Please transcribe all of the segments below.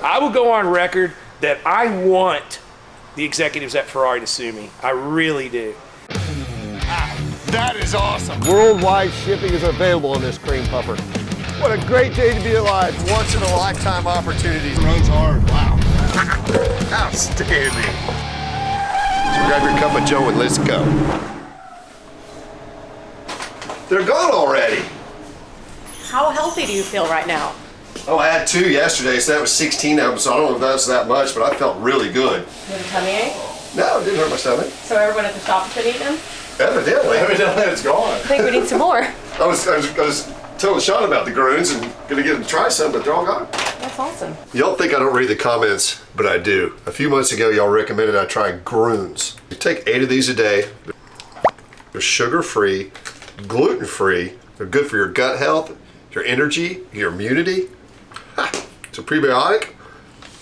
I will go on record that I want the executives at Ferrari to sue me. I really do. That is awesome. Worldwide shipping is available on this cream puffer. What a great day to be alive. Once in a lifetime opportunity. Runs hard. Wow. Outstanding. So grab your cup of Joe and let's go. They're gone already. How healthy do you feel right now? Oh, I had 2 yesterday, so that was 16 of them, so I don't know if that's that much, but I felt really good. You have a tummy ache? No, it didn't hurt my stomach. So everyone at the shop has been eating them? Evidently. Evidently it's gone. I think we need some more. I was telling Sean about the groons and gonna get them to try some, but they're all gone. That's awesome. Y'all think I don't read the comments, but I do. A few months ago, y'all recommended I try groons. You take 8 of these a day. They're sugar-free, gluten-free. They're good for your gut health, your energy, your immunity. It's a prebiotic,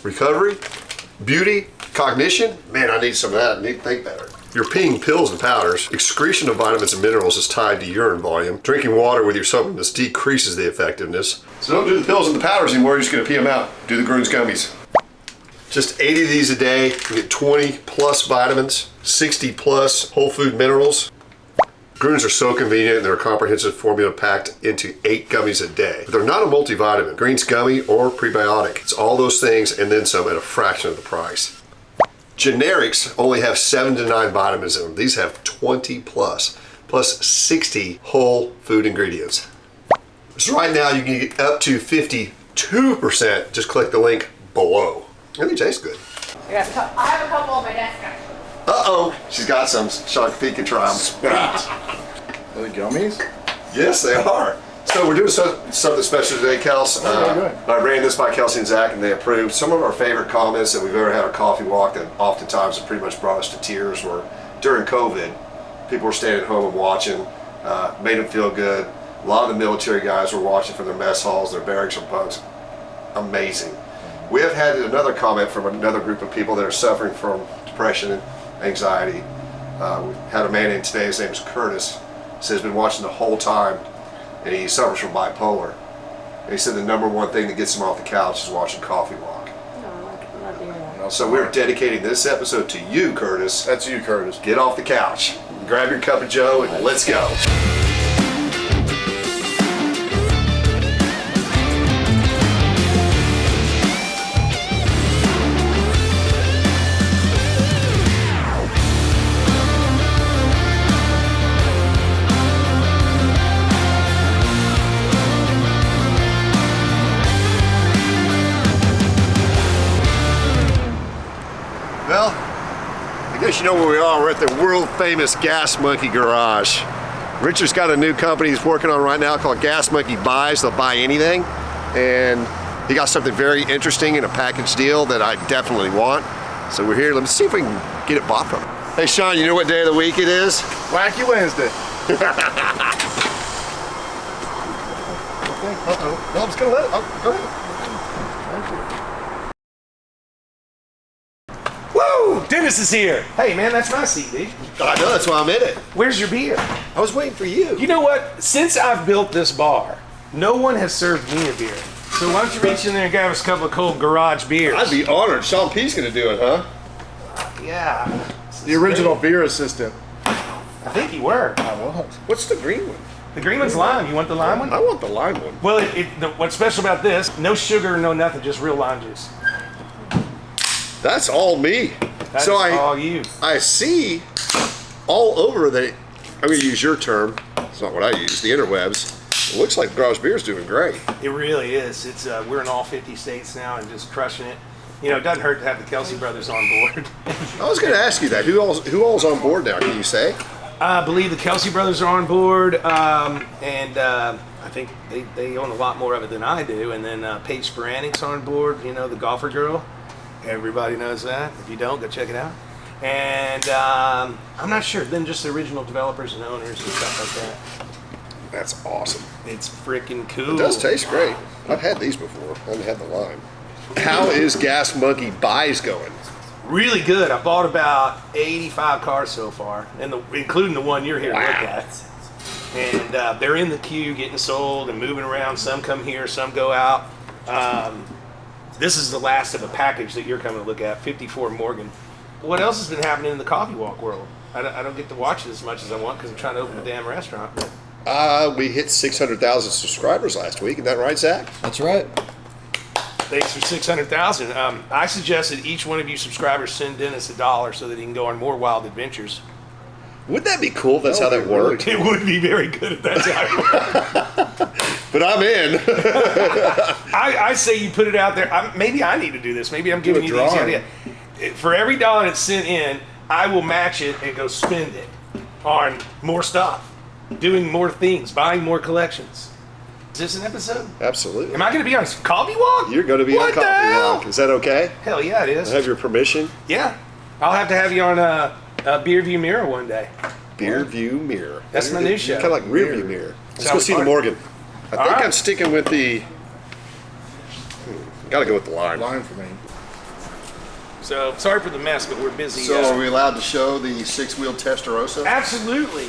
recovery, beauty, cognition. Man, I need some of that. I need to think better. You're peeing pills and powders. Excretion of vitamins and minerals is tied to urine volume. Drinking water with your supplements decreases the effectiveness. So don't do the pills and the powders anymore. You're just gonna pee them out. Do the Groons gummies. Just 80 of these a day. You get 20 plus vitamins, 60 plus whole food minerals. Groons are so convenient and they're a comprehensive formula packed into 8 gummies a day. But they're not a multivitamin, greens gummy, or prebiotic. It's all those things and then some at a fraction of the price. Generics only have 7 to 9 vitamins in them. These have 20 plus 60 whole food ingredients. So right now you can get up to 52%. Just click the link below. And they taste good. I have a couple on my desk actually. Uh-oh, she's got some. Sean Pete can try them. Are they gummies? Yes, they are. So we're doing something special today, Kels. I ran this by Kelsey and Zach, and they approved. Some of our favorite comments that we've ever had on Coffee Walk that oftentimes have pretty much brought us to tears were during COVID. People were staying at home and watching, made them feel good. A lot of the military guys were watching from their mess halls, their barracks or bunks. Amazing. We have had another comment from another group of people that are suffering from depression and anxiety. We had a man in today, his name is Curtis. He says he's been watching the whole time and he suffers from bipolar. And he said the #1 thing that gets him off the couch is watching Coffee Walk. No, I'm not doing that. So we're dedicating this episode to you, Curtis. That's you, Curtis. Get off the couch, grab your cup of Joe, and let's go. Well, I guess you know where we are. We're at the world famous Gas Monkey Garage. Richard's got a new company he's working on right now called Gas Monkey Buys. They'll buy anything. And he got something very interesting in a package deal that I definitely want. So we're here. Let's see if we can get it bought from him. Hey Sean, you know what day of the week it is? Wacky Wednesday. Uh-oh. No, I'm just gonna let it. Oh, go ahead. Woo! Dennis is here. Hey man, that's my seat, dude. I know, that's why I'm in it. Where's your beer? I was waiting for you. You know what? Since I've built this bar, no one has served me a beer. So why don't you reach in there and grab us a couple of cold garage beers? I'd be honored. Sean P's gonna do it, huh? Yeah. The original beer assistant. I think you were. I was. What's the green one? The green one's lime. You want the lime one? I want the lime one. Well, what's special about this, no sugar, no nothing, just real lime juice. That's all me. That's so all you. I see all over the, I'm gonna use your term, it's not what I use, the interwebs. It looks like Garage Beer's doing great. It really is. It's we're in all 50 states now and just crushing it. You know, it doesn't hurt to have the Kelsey brothers on board. I was gonna ask you that. Who all's on board now, can you say? I believe the Kelsey brothers are on board, and I think they own a lot more of it than I do. And then Paige Sporanic's on board, you know, the golfer girl. Everybody knows that. If you don't, go check it out. And I'm not sure. Then just the original developers and owners and stuff like that. That's awesome. It's freaking cool. It does taste great. I've had these before. I haven't had the lime. How is Gas Monkey Buys going? Really good. I bought about 85 cars so far, and including the one you're here to look at. And they're in the queue getting sold and moving around. Some come here, some go out. This is the last of a package that you're coming to look at, 54 Morgan. What else has been happening in the coffee walk world? I don't get to watch it as much as I want because I'm trying to open a damn restaurant. We hit 600,000 subscribers last week. Isn't that right, Zach? That's right. Thanks for 600,000. I suggest that each one of you subscribers send Dennis $1 so that he can go on more wild adventures. Wouldn't that be cool if that's how that worked? It would be very good if that's how it worked. But I'm in. I say you put it out there. Maybe I need to do this. Maybe I'm giving you the easy idea. For every dollar that's sent in, I will match it and go spend it on more stuff, doing more things, buying more collections. Is this an episode? Absolutely. Am I going to be on Coffee Walk? You're going to be on What the Coffee hell? Walk. Is that okay? Hell yeah, it is. I have your permission? Yeah. I'll have to have you on Beer View Mirror one day. Beer View Mirror. That's my new show. Kind of like Rear View Mirror. Let's how go we see the party. Morgan. I think right. I'm sticking with the... Gotta go with the lime. Line for me. So, sorry for the mess, but we're busy. So are we allowed to show the 6-wheel Testarossa? Absolutely.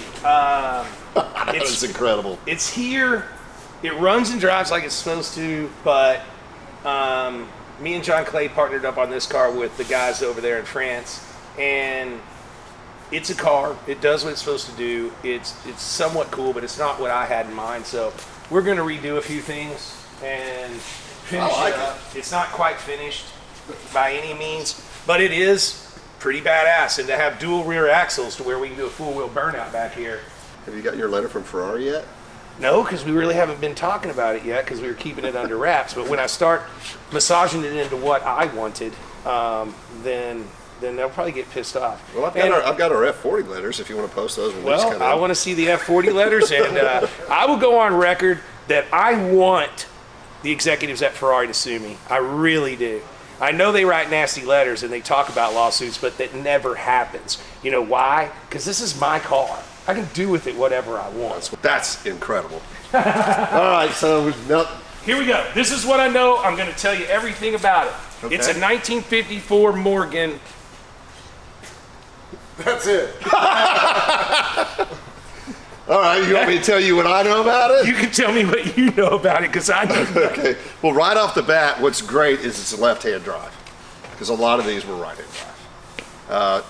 It's incredible. It's here. It runs and drives like it's supposed to, but me and John Clay partnered up on this car with the guys over there in France, and it's a car. It does what it's supposed to do. It's somewhat cool, but it's not what I had in mind. So we're going to redo a few things and finish it up. It's not quite finished by any means, but it is pretty badass. And to have dual rear axles to where we can do a full wheel burnout back here. Have you got your letter from Ferrari yet? No, because we really haven't been talking about it yet because we were keeping it under wraps. But when I start massaging it into what I wanted, then they'll probably get pissed off. Well, I've got our F40 letters if you want to post those when these come in. Well, I want to see the F40 letters, and I will go on record that I want the executives at Ferrari to sue me. I really do. I know they write nasty letters and they talk about lawsuits, but that never happens. You know why? Because this is my car. I can do with it whatever I want. That's incredible. All right, so now, Here we go. This is what I know. I'm going to tell you everything about it. Okay. It's a 1954 Morgan. That's it. all right, you want me to tell you what I know about it? You can tell me what you know about it because I know. Okay. Well, right off the bat, what's great is it's a left-hand drive because a lot of these were right-hand drive.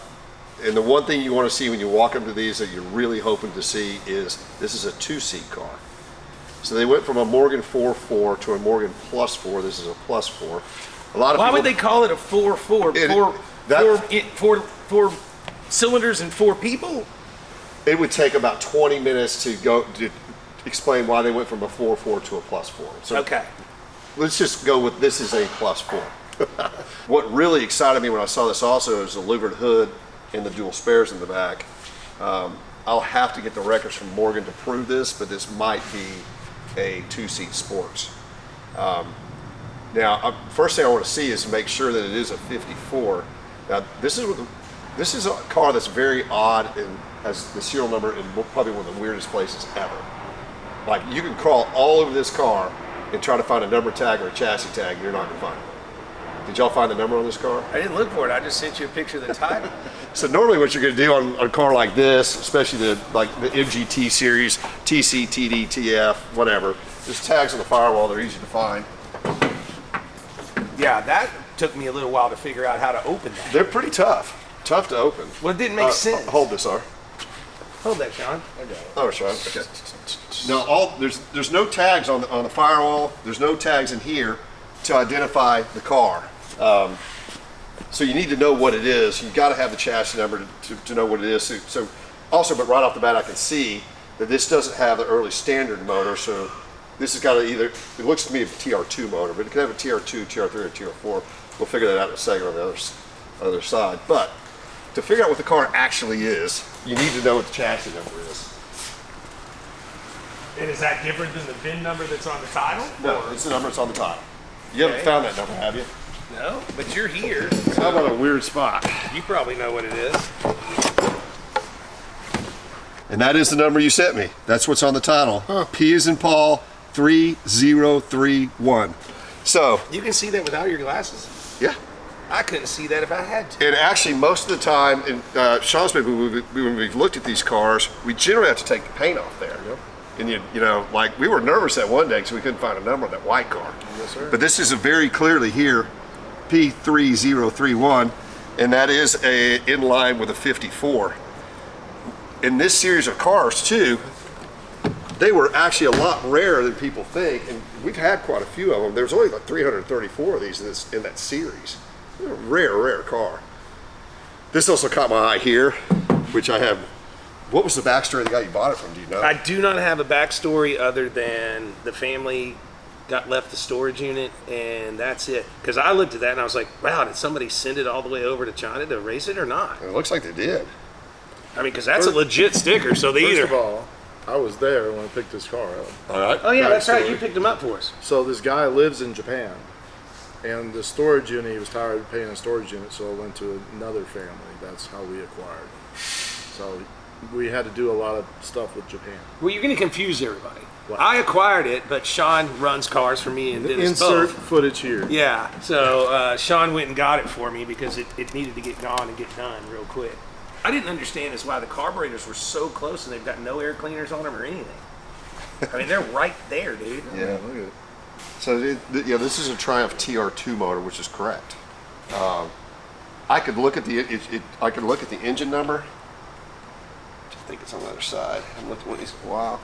And the one thing you want to see when you walk up to these that you're really hoping to see is this is a 2-seat car. So they went from a Morgan 4.4 to a Morgan Plus 4. This is a Plus 4. A lot of Why people, would they call it a 4.4? Four cylinders and 4 people? It would take about 20 minutes to go to explain why they went from a 4.4 to a Plus 4. So Okay. let's just go with this is a Plus 4. What really excited me when I saw this also is the louvered hood and the dual spares in the back. I'll have to get the records from Morgan to prove this, but this might be a 2-seat sports. Now, first thing I want to see is to make sure that it is a 54. Now, this is a car that's very odd and has the serial number in probably one of the weirdest places ever. Like, you can crawl all over this car and try to find a number tag or a chassis tag, and you're not going to find it. Did y'all find the number on this car? I didn't look for it. I just sent you a picture of the title. So normally what you're going to do on a car like this, especially the MGT series, TC, TD, TF, whatever, there's tags on the firewall. They're easy to find. Yeah, that took me a little while to figure out how to open that. They're pretty tough. Tough to open. Well, it didn't make sense. Hold this, R. Hold that, Sean. Oh, sure. Okay. Now, there's no tags on the firewall. There's no tags in here to identify the car. So you need to know what it is. You've got to have the chassis number to know what it is. So also, but right off the bat, I can see that this doesn't have the early standard motor. So this has got to either, it looks to me a TR2 motor, but it could have a TR2, TR3, or TR4. We'll figure that out in a second on the other side. But to figure out what the car actually is, you need to know what the chassis number is. And is that different than the VIN number that's on the title? No, it's the number that's on the title. You haven't found that number, have you? No, but you're here. How about a weird spot? You probably know what it is. And that is the number you sent me. That's what's on the title. P as in Paul, 3031. So, You can see that without your glasses. yeah. I couldn't see that if I had to. And actually, most of the time, in Sean's maybe when we've looked at these cars, we generally have to take the paint off there. And you know, like we were nervous that one day because we couldn't find a number on that white car. Yes, sir. But this is a very clearly here, P3031, and that is in line with a 54. In this series of cars too, they were actually a lot rarer than people think, and we've had quite a few of them. There's only like 334 of these in that series. They're a rare car. This also caught my eye here, which I have. What was the backstory of the guy you bought it from? Do you know? I do not have a backstory other than the family got left the storage unit, and that's it. Because I looked at that and I was like, wow, did somebody send it all the way over to China to race it or not? It looks like they did. I mean, because that's a legit sticker, so they First either... of all, I was there when I picked this car up. All right. Oh yeah, that's right, Backstory. you picked them up for us. So this guy lives in Japan, and the storage unit, he was tired of paying a storage unit, so I went to another family. That's how we acquired. So we had to do a lot of stuff with Japan. Well, you're going to confuse everybody. What? I acquired it, but Sean runs cars for me and did us Insert both. footage here. Yeah, so Sean went and got it for me because it needed to get gone and get done real quick. I didn't understand is why the carburetors were so close and they've got no air cleaners on them or anything. I mean, they're right there, dude. Yeah. Look at it. So yeah, this is a Triumph TR2 motor, which is correct. I could look at I could look at the engine number. I think it's on the other side. I'm looking at these. Wow.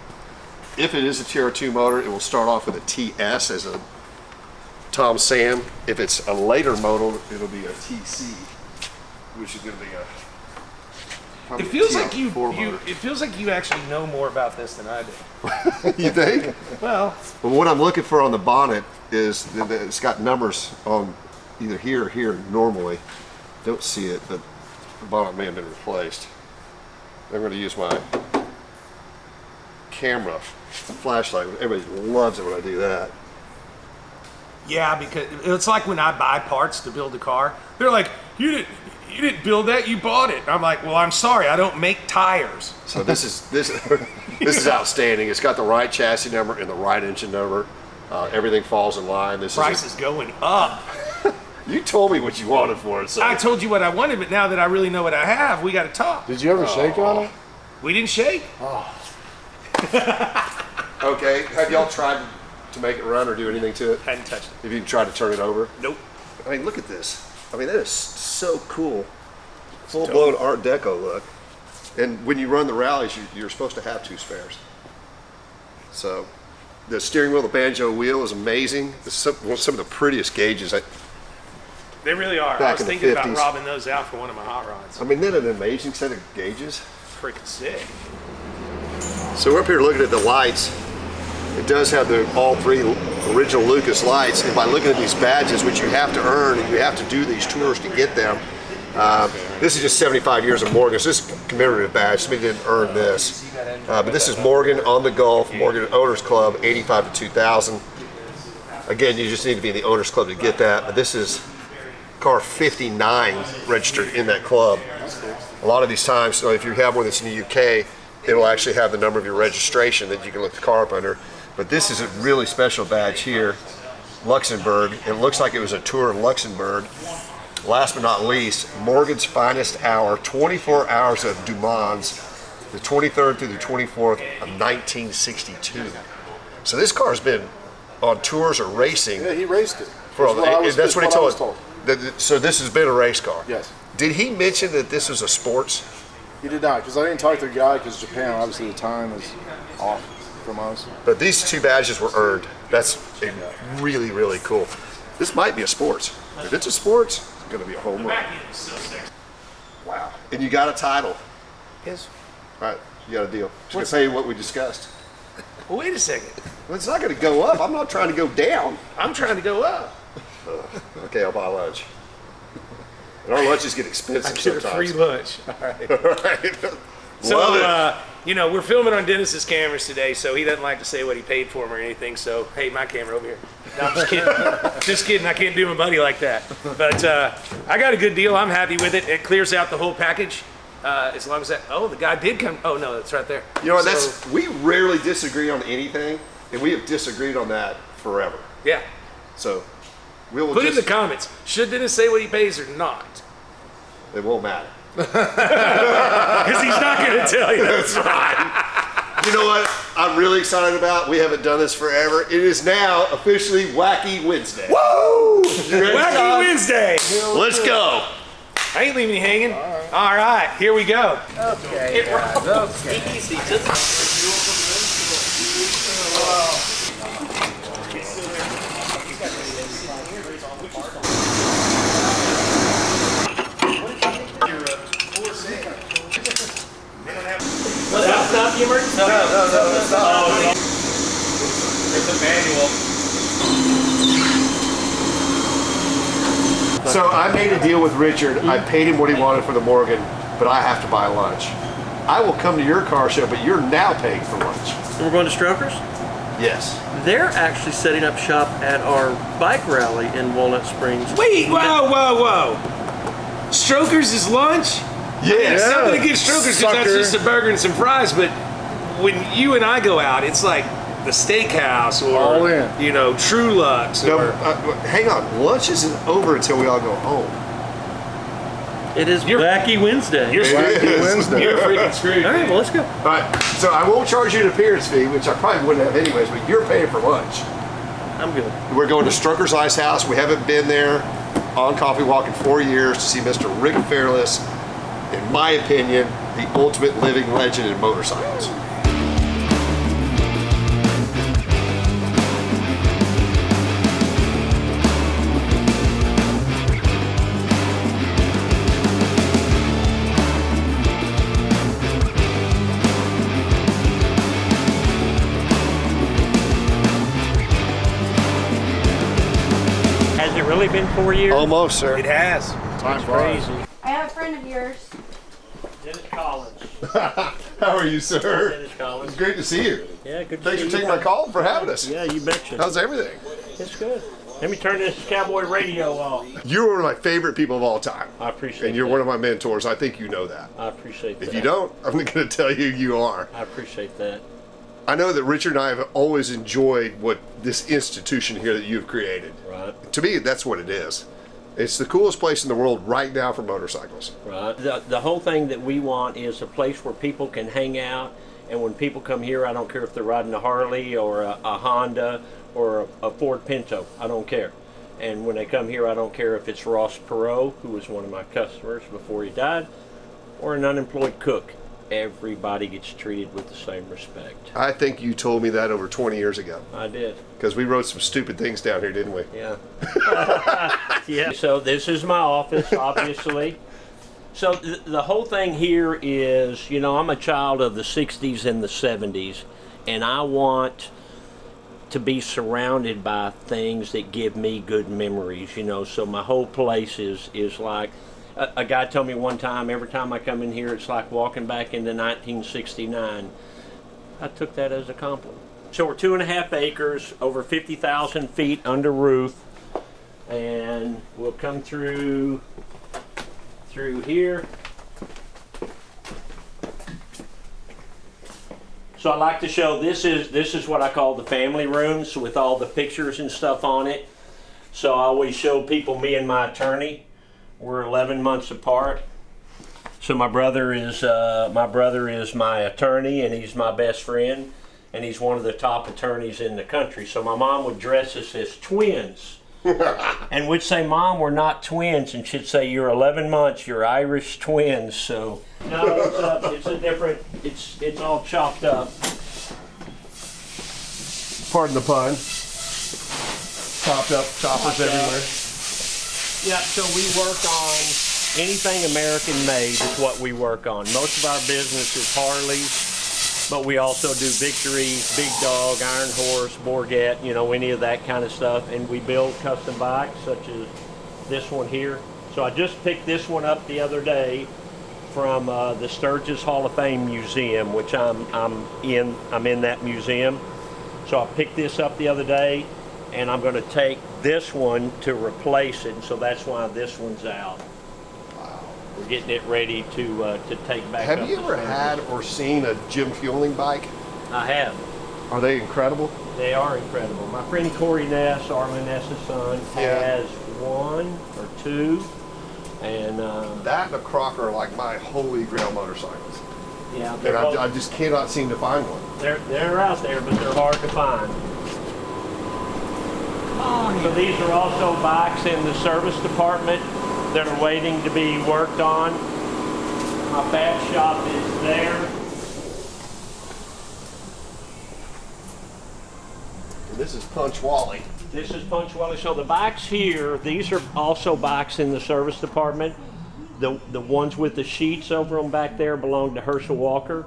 If it is a TR2 motor, it will start off with a TS as a Tom Sam. If it's a later model, it'll be a TC, which is going to be a. It feels like motor. it feels like you actually know more about this than I do. You think? Well, But what I'm looking for on the bonnet is that it's got numbers on either here or here normally. Don't see it, but the bonnet may have been replaced. I'm going to use my camera flashlight. Everybody loves it when I do that. yeah, because it's like when I buy parts to build a car. They're like, you didn't build that, you bought it. And I'm like, well, I'm sorry, I don't make tires. So this is outstanding. It's got the right chassis number and the right engine number. Everything falls in line. This Price is going up. You told me what you wanted for it. So. I told you what I wanted, but now that I really know what I have, we got to talk. Did you ever shake on it? We didn't shake. Okay. Have y'all tried to make it run or do anything to it? Hadn't touched it. Have you tried to turn it over? Nope. I mean, look at this. I mean, that is so cool. Full-blown Art Deco look. And when you run the rallies, you're supposed to have two spares. So, the steering wheel, the banjo wheel is amazing. It's some of the prettiest gauges. They really are. I Back was in the thinking about 50s. robbing those out for one of my hot rods. I mean, isn't that an amazing set of gauges? Freaking sick. So we're up here looking at the lights. It does have all three original Lucas lights, and by looking at these badges, which you have to earn, and you have to do these tours to get them, this is just 75 years of Morgan. So this is a commemorative badge. Somebody didn't earn this. But this is Morgan on the Gulf, Morgan Owners Club, 85 to 2000. Again, you just need to be in the Owners Club to get that. But this is car 59 registered in that club. A lot of these times, so if you have one that's in the UK, it'll actually have the number of your registration that you can look the car up under. But this is a really special badge here, Luxembourg. It looks like it was a tour of Luxembourg. Last but not least, Morgan's finest hour, 24 hours of Du Mans, the 23rd through the 24th of 1962. So this car's been on tours or racing. Yeah, he raced it. For that's what he told us. us. So this has been a race car. Yes. Did he mention that this was a sports? He did not, because I didn't talk to the guy, because Japan, obviously the time is off from us. But these two badges were earned. That's really, really cool. This might be a sports. If it's a sports, it's going to be a home run. Wow. And you got a title. Yes. All right, you got a deal. Just going to tell you what we discussed. Well, wait a second. Well, it's not going to go up. I'm not trying to go down. I'm trying to go up. Okay, I'll buy lunch. And our lunches get expensive I get a sometimes. free lunch. All right. All right. So, Love it. we're filming on Dennis's cameras today, so he doesn't like to say what he paid for them or anything. So, hey, my camera over here. No, I'm just kidding. Just kidding. I can't do my buddy like that. But I got a good deal. I'm happy with it. It clears out the whole package. As long as that. Oh, the guy did come. Oh no, it's right there. You know what? So, We rarely disagree on anything, and we have disagreed on that forever. yeah. So we will Put in just, the comments. Should Dennis say what he pays or not? it won't matter. Because he's not going to tell you. That's right. You know what I'm really excited about? We haven't done this forever. It is now officially Wacky Wednesday. Woo! You ready, Wacky Todd? Wednesday. Let's go. I ain't leaving you hanging. All right, here we go. Okay, guys, okay. Easy, just. Stop the emergency. No. There's a manual. So I made a deal with Richard. I paid him what he wanted for the Morgan, but I have to buy lunch. I will come to your car show, but you're now paying for lunch. And we're going to Strokers? Yes. They're actually setting up shop at our bike rally in Walnut Springs. Wait, whoa. Strokers is lunch? Yes. Something to get Strokers because that's just a burger and some fries, but when you and I go out, it's like the steakhouse or, All in. you know, True Lux. No, Or, hang on. Lunch isn't over until we all go home. It is Wacky Wednesday. you're It screwed. is. You're freaking screwed. All right, well, let's go. All right. So I won't charge you an appearance fee, which I probably wouldn't have anyways, but you're paying for lunch. I'm good. We're going to Strucker's Ice House. We haven't been there on Coffee Walk in 4 years to see Mr. Rick Fairless. In my opinion, the ultimate living legend in motorcycles. Has it really been 4 years? Almost, sir. It has. Time flies. Crazy. I have a friend of yours. Dennis Collins. How are you, sir? Dennis Collins. It's great to see you. Yeah, good to Thanks see for you. taking my call and for having us. Yeah, you betcha. How's everything? It's good. Let me turn this cowboy radio off. You're one of my favorite people of all time. I appreciate And you're that. one of my mentors. I think you know that. I appreciate that. If you don't, I'm going to tell you you are. I appreciate that. I know that Richard and I have always enjoyed what this institution here that you've created. Right. To me, that's what it is. It's the coolest place in the world right now for motorcycles. Right. The whole thing that we want is a place where people can hang out, and when people come here, I don't care if they're riding a Harley or a Honda or a Ford Pinto. I don't care. And when they come here, I don't care if it's Ross Perot, who was one of my customers before he died, or an unemployed cook. Everybody gets treated with the same respect. I think you told me that over 20 years ago. I did. Because we wrote some stupid things down here, didn't we? Yeah. Yeah. So this is my office, obviously. So the whole thing here is, you know, I'm a child of the 60s and the 70s, and I want to be surrounded by things that give me good memories, you know. So my whole place is like, a guy told me one time, every time I come in here, it's like walking back into 1969. I took that as a compliment. So we're 2.5 acres, over 50,000 feet under roof, and we'll come through here. So I like to show, this is what I call the family rooms with all the pictures and stuff on it. So I always show people me and my attorney. We're 11 months apart. So my brother is my attorney, and he's my best friend, and he's one of the top attorneys in the country. So my mom would dress us as twins. And we'd say, Mom, we're not twins, and she'd say, you're 11 months, you're Irish twins. So no, it's a different, it's all chopped up. Pardon the pun. Chopped up, choppers everywhere. Yeah, so we work on anything American made is what we work on. Most of our business is Harleys, but we also do Victories, Big Dog, Iron Horse, Bourget, you know, any of that kind of stuff. And we build custom bikes such as this one here. So I just picked this one up the other day from the Sturgis Hall of Fame Museum, which I'm in that museum. So I picked this up the other day, and I'm going to take this one to replace it, and so that's why this one's out. Wow. We're getting it ready to take back up. Have you ever had or seen a gym fueling bike? I have. Are they incredible? They are incredible. My friend Corey Ness, Arlen Ness's son, has one or two, and That and a Crocker are like my holy grail motorcycles. Yeah, And I just cannot seem to find one. they're out there, but they're hard to find. So these are also bikes in the service department that are waiting to be worked on. My fab shop is there. And this is Punch Wally. This is Punch Wylie. So the bikes here, these are also bikes in the service department. The ones with the sheets over them back there belong to Herschel Walker.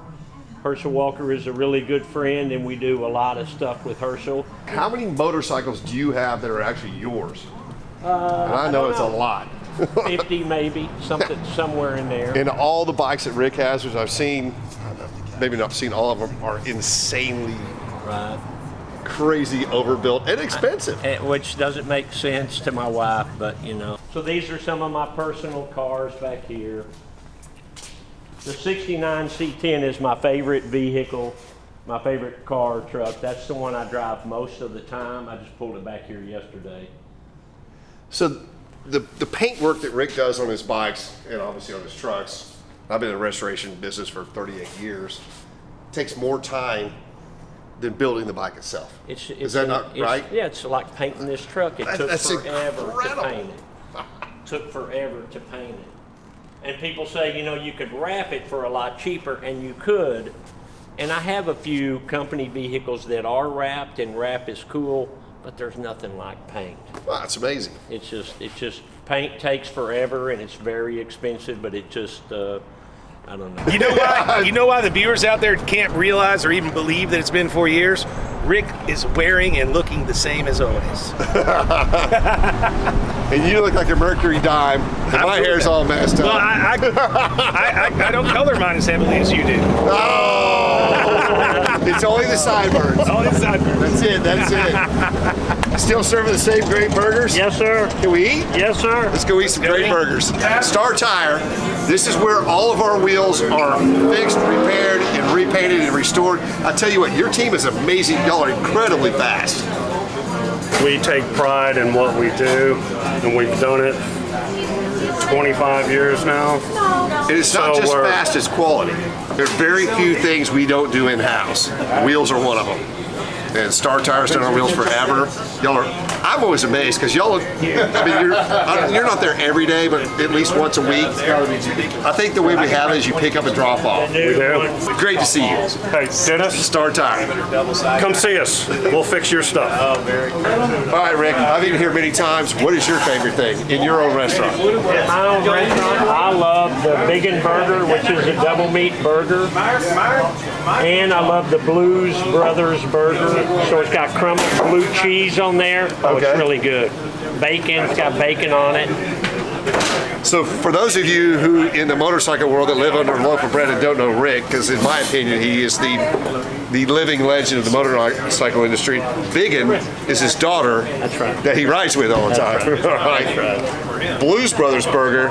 Herschel Walker is a really good friend, and we do a lot of stuff with Herschel. How many motorcycles do you have that are actually yours? And I know it's a lot. 50 maybe, somewhere in there. And all the bikes that Rick has, which I've seen, maybe not seen all of them, are insanely Right. crazy overbuilt and expensive. Which doesn't make sense to my wife, but you know. So these are some of my personal cars back here. The 69 C10 is my favorite vehicle, my favorite car truck. That's the one I drive most of the time. I just pulled it back here yesterday. So the paint work that Rick does on his bikes and obviously on his trucks, I've been in the restoration business for 38 years, takes more time than building the bike itself. Is that not right? Yeah, it's like painting this truck. It took That's forever incredible. to paint it. Took forever to paint it. And people say, you know, you could wrap it for a lot cheaper, and you could. And I have a few company vehicles that are wrapped, and wrap is cool, but there's nothing like paint. Wow, that's amazing. It's just paint takes forever, and it's very expensive, but it just, I don't know. You know why? You know why the viewers out there can't realize or even believe that it's been 4 years? Rick is wearing and looking the same as always. And you look like a Mercury dime. And my hair's all messed up. Well, I don't color mine as heavily as you do. Oh! It's only the sideburns. All inside. That's it. That's it. Still serving the same great burgers? Yes, sir. Can we eat? Yes, sir. Let's go eat some great burgers. Star Tire. This is where all of our wheels are fixed, repaired, and repainted and restored. I tell you what, your team is amazing. Y'all are incredibly fast. We take pride in what we do, and we've done it 25 years now. And it's not So just we're- fast, it's quality. There are very few things we don't do in-house. Wheels are one of them. And Star Tire's done our wheels forever. Y'all are, I'm always amazed because y'all, I mean, you're not there every day, but at least once a week. I think the way we have it is you pick up and drop off. We do. Great to see you. Hey, Dennis, Star Tire. come see us. We'll fix your stuff. All right, Rick, I've eaten here many times. What is your favorite thing in your own restaurant? At my own restaurant, I love the Biggin Burger, which is a double meat burger. And I love the Blues Brothers Burger. So it's got crumbled blue cheese on there. Oh, Okay. it's really good. Bacon, it's got bacon on it. So for those of you who in the motorcycle world that live under loaf of bread and don't know Rick, because in my opinion he is the living legend of the motorcycle industry, Biggin is his daughter that he rides with all the time. Right. Blues Brothers Burger.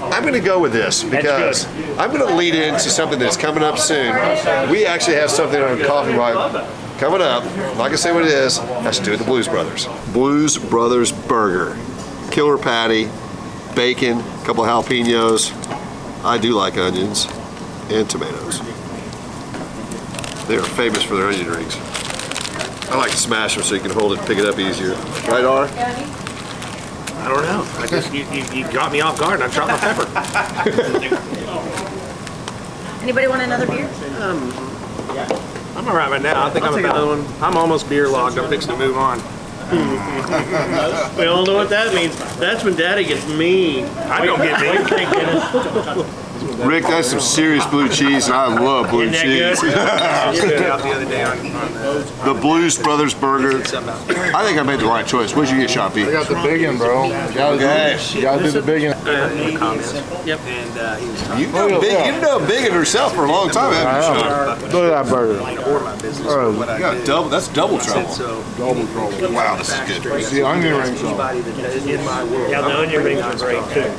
I'm going to go with this because I'm going to lead into something that's coming up soon. We actually have something on Coffee Walk coming up. I'm not going to say what it is. It has to do with the Blues Brothers. Blues Brothers Burger. Killer patty, bacon, a couple of jalapenos. I do like onions and tomatoes. They are famous for their onion rings. I like to smash them so you can hold it and pick it up easier. Right, R? I don't know. I just you got me off guard and I dropped my pepper. Anybody want another beer? I'm all right now. I think I'm almost beer logged. I'm fixing to move on. We all know what that means. That's when Daddy gets mean. I don't get me. Rick, that's some serious blue cheese, and I love blue Isn't that cheese. good? I was putting it out the other day on The Blues Brothers Burger. I think I made the right choice. What'd you get, Shoppy? I got the big one, bro. You gotta do the big one. the comments. Yep. And he was talking You've known Biggin herself for a long time, haven't you, Sean? Look at that burger. or my business or what I do. That's double trouble. So Double trouble. Wow, this is good. See, onion rings on. anybody that is in my world. Yeah, the onion rings are great too.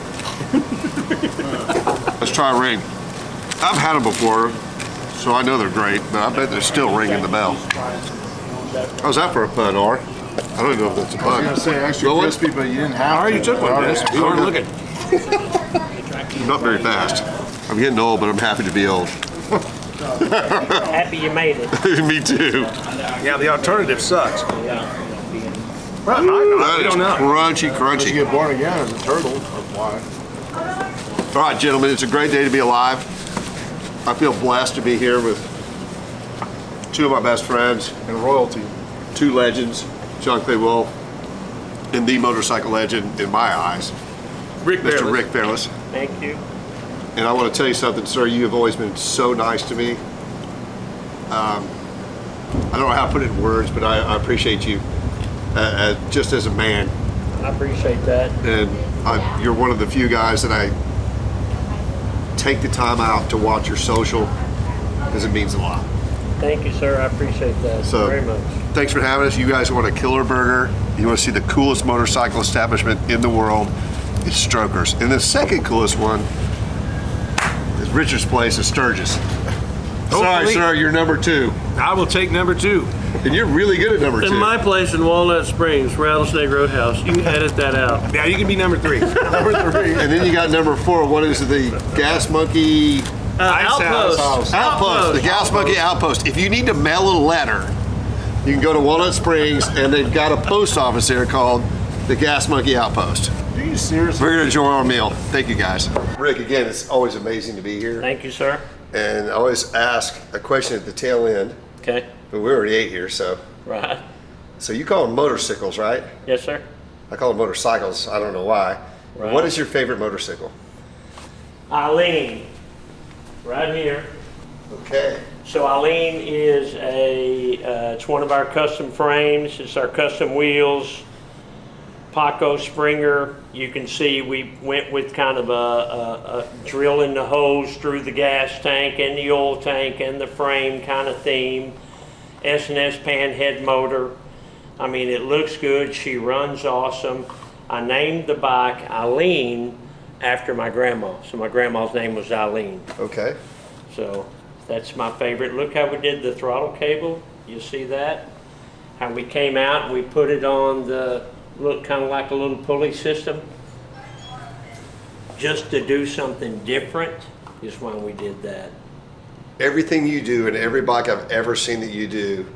Let's try a ring. I've had them before, so I know they're great, but I bet they're still ringing the bell. How's that for a pun, R? I don't even know if that's a pun. I was gonna say extra Go on. crispy, but you didn't have to. You took one, man. You weren't looking. Not very fast. I'm getting old, but I'm happy to be old. Happy you made it. Me too. Yeah, the alternative sucks. Well, That we is don't know. crunchy, You crunchy. get born again as a turtle. That's why. All right, gentlemen, it's a great day to be alive. I feel blessed to be here with two of my best friends, And royalty. two legends, John Clay Wolf, and the motorcycle legend in my eyes, Rick Mr. Fairless. Rick Fairless. Thank you. And I want to tell you something, sir. You have always been so nice to me. I don't know how to put it in words, but I appreciate you just as a man. I appreciate that. And you're one of the few guys that I take the time out to watch your social because it means a lot. Thank you, sir. I appreciate that So, very much. thanks for having us. You guys want a killer burger, you want to see the coolest motorcycle establishment in the world, it's Strokers. And the second coolest one is Richard's Place in Sturgis. Sorry, Hopefully. sir, you're number 2. I will take number 2. And you're really good at number 2. In my place in Walnut Springs, Rattlesnake Roadhouse, you can edit that out. Yeah, you can be number 3. Number 3. And then you got number 4. What is it? The Gas Monkey Outpost. Outpost. The Gas Monkey Outpost. If you need to mail a letter, you can go to Walnut Springs, and they've got a post office there called the Gas Monkey Outpost. Are you serious? We're gonna enjoy our meal. Thank you, guys. Rick, again, it's always amazing to be here. Thank you, sir. And I always ask a question at the tail end, Okay. but we already ate here, so. Right. So you call them motorcycles, right? Yes, sir. I call them motorcycles. I don't know why. Right. What is your favorite motorcycle? Eileen, right here. Okay. So Eileen is it's one of our custom frames. It's our custom wheels. Paco Springer. You can see we went with kind of a drilling the hose through the gas tank and the oil tank and the frame kind of theme. S&S pan head motor. I mean, it looks good. She runs awesome. I named the bike Eileen after my grandma. So my grandma's name was Eileen. Okay. So that's my favorite. Look how we did the throttle cable. You see that? How we came out and we put it on the, look kind of like a little pulley system. Just to do something different is why we did that. Everything you do and every bike I've ever seen that you do,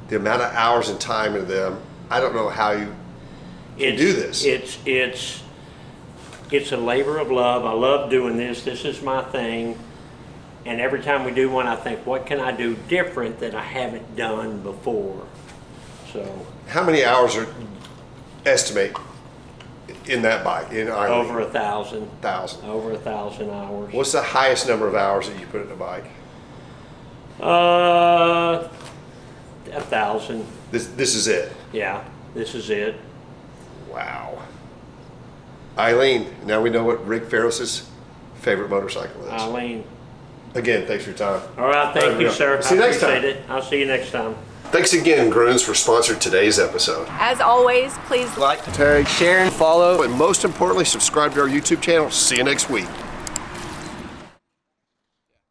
the amount of hours and time into them, I don't know how you can do this. It's a labor of love. I love doing this. This is my thing. And every time we do one, I think, what can I do different that I haven't done before? So How many hours are estimate in that bike? In Eileen? over 1,000. 1,000. Over 1,000 hours. What's the highest number of hours that you put in a bike? 1,000. This is it. Yeah, this is it. Wow. Eileen, now we know what Rick Fairless's favorite motorcycle is. Eileen. Again, thanks for your time. All right, thank you, sir. See you I next time. appreciate it. I'll see you next time. Thanks again, Groons, for sponsoring today's episode. As always, please Like, tag, share, and follow. But most importantly, subscribe to our YouTube channel. See you next week.